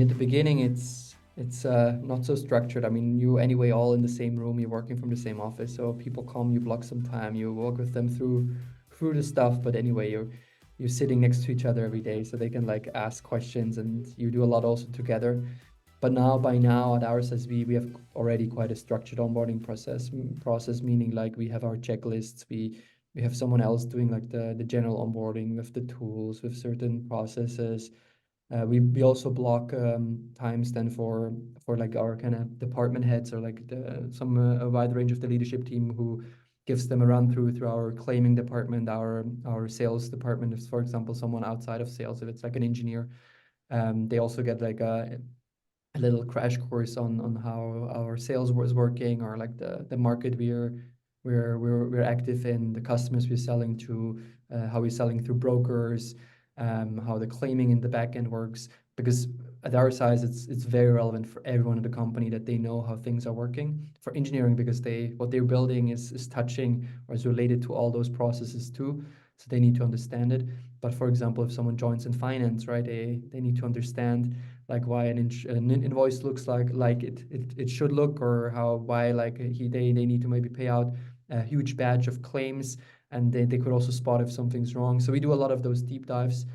at the beginning, it's not so structured. I mean, you anyway all in the same room. You're working from the same office, so people come, you block some time, you walk with them through the stuff. But anyway, you're sitting next to each other every day, so they can like ask questions, and you do a lot also together. But by now at our size, we have already quite a structured onboarding process, meaning like we have our checklists, we have someone else doing like the general onboarding with the tools, with certain processes. We also block times then for like our kind of department heads, or like a wide range of the leadership team, who gives them a run through our claiming department, our sales department. If, for example, someone outside of sales, if it's like an engineer, they also get like a little crash course on how our sales was working, or like the market we're active in, the customers we're selling to, how we're selling through brokers, how the claiming in the back end works. Because at our size, it's very relevant for everyone in the company that they know how things are working. For engineering, because what they're building is touching or is related to all those processes too, so they need to understand it. But for example, if someone joins in finance, right, they need to understand like why an invoice looks like it should look, or why like they need to maybe pay out a huge batch of claims, and they could also spot if something's wrong. So we do a lot of those deep dives,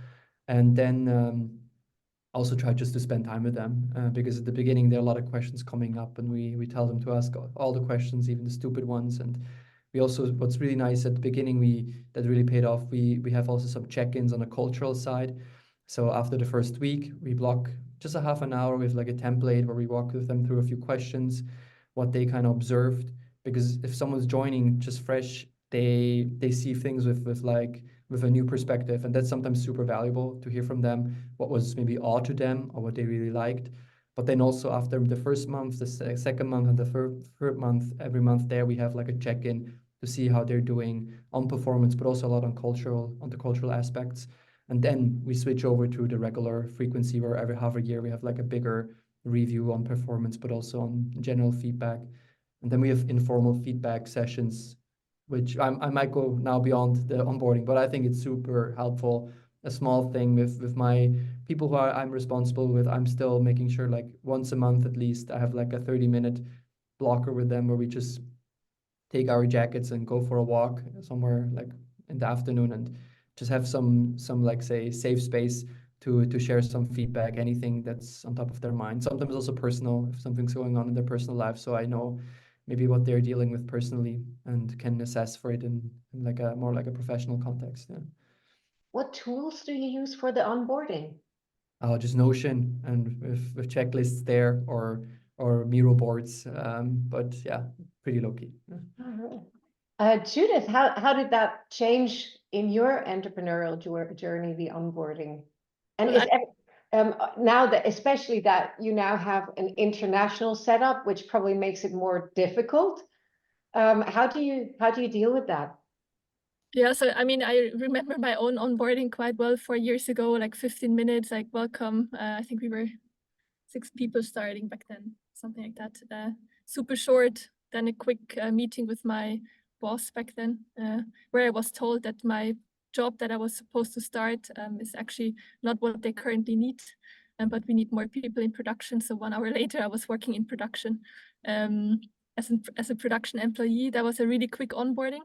and then also try just to spend time with them, because at the beginning there are a lot of questions coming up, and we tell them to ask all the questions, even the stupid ones. And we also, what's really nice at the beginning, that really paid off, we have also some check-ins on a cultural side. So after the first week, we block just a half an hour with like a template where we walk with them through a few questions, what they kind of observed. Because if someone's joining just fresh, they see things with a new perspective, and that's sometimes super valuable to hear from them, what was maybe odd to them or what they really liked. But then also after the first month, the second month, and the third month, every month there we have like a check-in to see how they're doing on performance, but also a lot on the cultural aspects. And then we switch over to the regular frequency, where every half a year we have like a bigger review on performance, but also on general feedback. And then we have informal feedback sessions, which I might go now beyond the onboarding, but I think it's super helpful. A small thing with my people who I'm responsible with, I'm still making sure like once a month at least, I have like a 30-minute blocker with them, where we just take our jackets and go for a walk somewhere like in the afternoon, and just have some like, say, safe space to share some feedback, anything that's on top of their mind. Sometimes also personal, if something's going on in their personal life, so I know maybe what they're dealing with personally, and can assess for it in like a more like a professional context. Yeah. What tools do you use for the onboarding? Just Notion, and with checklists there, or Miro boards. But yeah, pretty low key. Yeah. All right. Judith, how did that change in your entrepreneurial journey, the onboarding? And Well, now that, especially that you now have an international setup, which probably makes it more difficult. How do you deal with that? yeah, so I mean, I remember my own onboarding quite well 4 years ago, like 15 minutes, like welcome. I think we were 6 people starting back then, something like that. Super short, then a quick meeting with my boss back then, where I was told that my job that I was supposed to start is actually not what they currently need, but we need more people in production. So 1 hour later, I was working in production as a production employee. That was a really quick onboarding.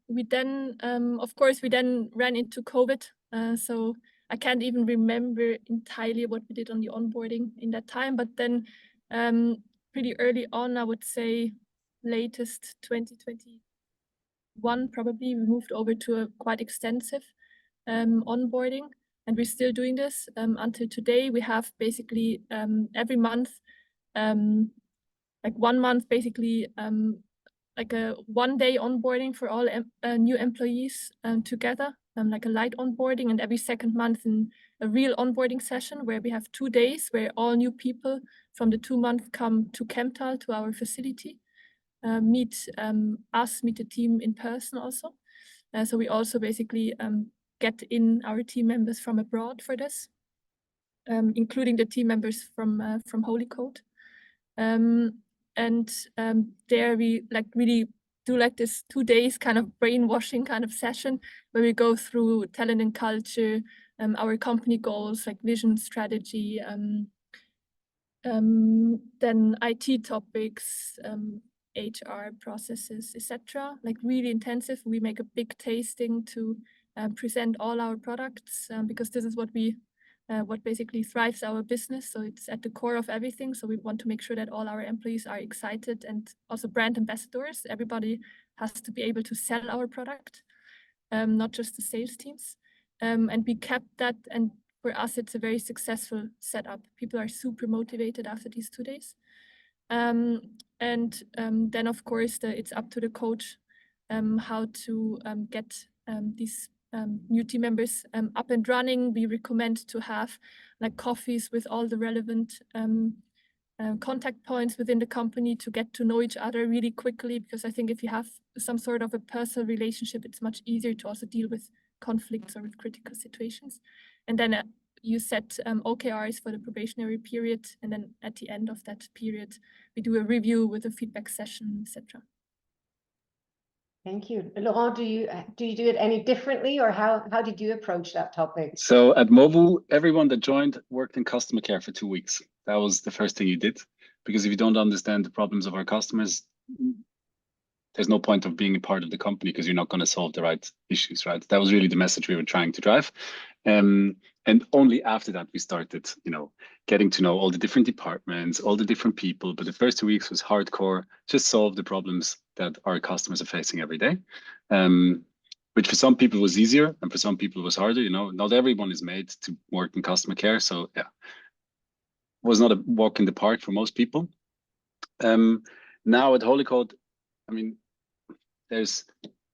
We then, of course, we then ran into COVID. So I can't even remember entirely what we did on the onboarding in that time, but then pretty early on, I would say latest 2021, probably, we moved over to a quite extensive onboarding, and we're still doing this until today. We have basically every month, like 1 month, basically like a 1-day onboarding for all new employees together, like a light onboarding, and every second month a real onboarding session where we have 2 days where all new people from the 2 months come to Kemptal, to our facility, meet the team in person also. So we also basically get in our team members from abroad for this, including the team members from Holycode. And there we like really do like this 2 days kind of brainwashing kind of session where we go through talent and culture, our company goals, like vision, strategy, Then IT topics, HR processes, etc. Like really intensive. We make a big tasting to present all our products because this is what basically thrives our business. So it's at the core of everything. So we want to make sure that all our employees are excited, and also brand ambassadors. Everybody has to be able to sell our product, not just the sales teams. And we kept that, and for us, it's a very successful setup. People are super motivated after these 2 days. Then of course, it's up to the coach how to get these new team members up and running. We recommend to have like coffees with all the relevant contact points within the company to get to know each other really quickly, because I think if you have some sort of a personal relationship, it's much easier to also deal with conflicts or with critical situations. And then you set OKRs for the probationary period, and then at the end of that period, we do a review with a feedback session, etc. Thank you. Laurent, do you do it any differently, or how did you approach that topic? So at Movu, everyone that joined worked in customer care for 2 weeks. That was the first thing you did, because if you don't understand the problems of our customers, there's no point of being a part of the company, because you're not going to solve the right issues, right? That was really the message we were trying to drive. And only after that, we started, getting to know all the different departments, all the different people. But the first 2 weeks was hardcore, just solve the problems that our customers are facing every day. Which for some people was easier, and for some people was harder. Not everyone is made to work in customer care. So yeah, it was not a walk in the park for most people. Now at Holycode,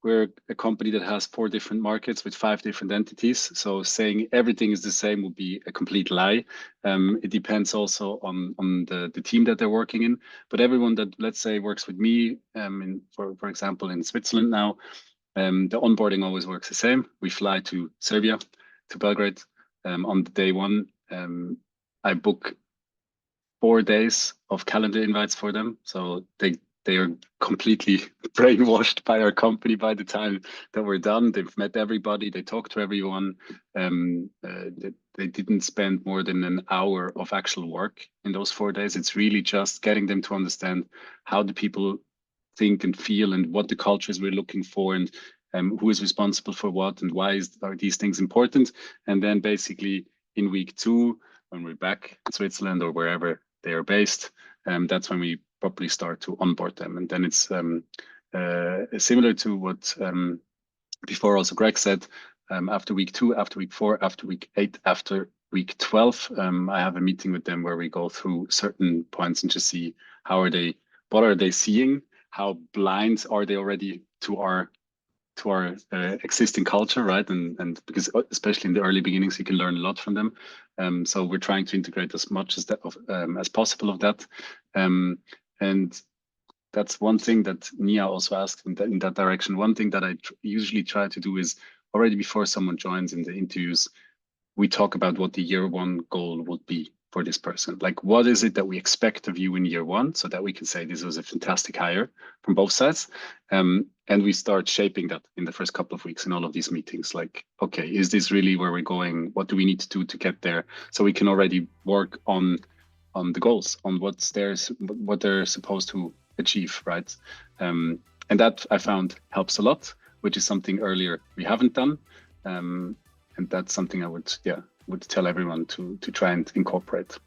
we're a company that has 4 different markets with 5 different entities. So saying everything is the same would be a complete lie. It depends also on the team that they're working in. But everyone that, let's say, works with me, for example, in Switzerland now, the onboarding always works the same. We fly to Serbia, to Belgrade. On day 1, I book 4 days of calendar invites for them. So they are completely brainwashed by our company by the time that we're done. They've met everybody, they talk to everyone. They didn't spend more than an hour of actual work in those 4 days. It's really just getting them to understand how the people think and feel, and what the cultures we're looking for, and who is responsible for what, and why are these things important. And then basically in week 2, when we're back in Switzerland or wherever they are based, that's when we properly start to onboard them. And then it's similar to what before also Greg said. After week 2, after week 4, after week 8, after week 12, I have a meeting with them where we go through certain points and just see what are they seeing, how blind are they already to our existing culture, right? And because especially in the early beginnings, you can learn a lot from them. So we're trying to integrate as much as possible of that. And that's one thing that Nia also asked in that direction. One thing that I usually try to do is, already before someone joins in the interviews, we talk about what the year 1 goal would be for this person. Like, what is it that we expect of you in year 1, so that we can say this was a fantastic hire from both sides. And we start shaping that in the first couple of weeks in all of these meetings. Like, okay, is this really where we're going? What do we need to do to get there? So we can already work on the goals, on what they're supposed to achieve, right? And that I found helps a lot, which is something earlier we haven't done. And that's something I would tell everyone to try and incorporate.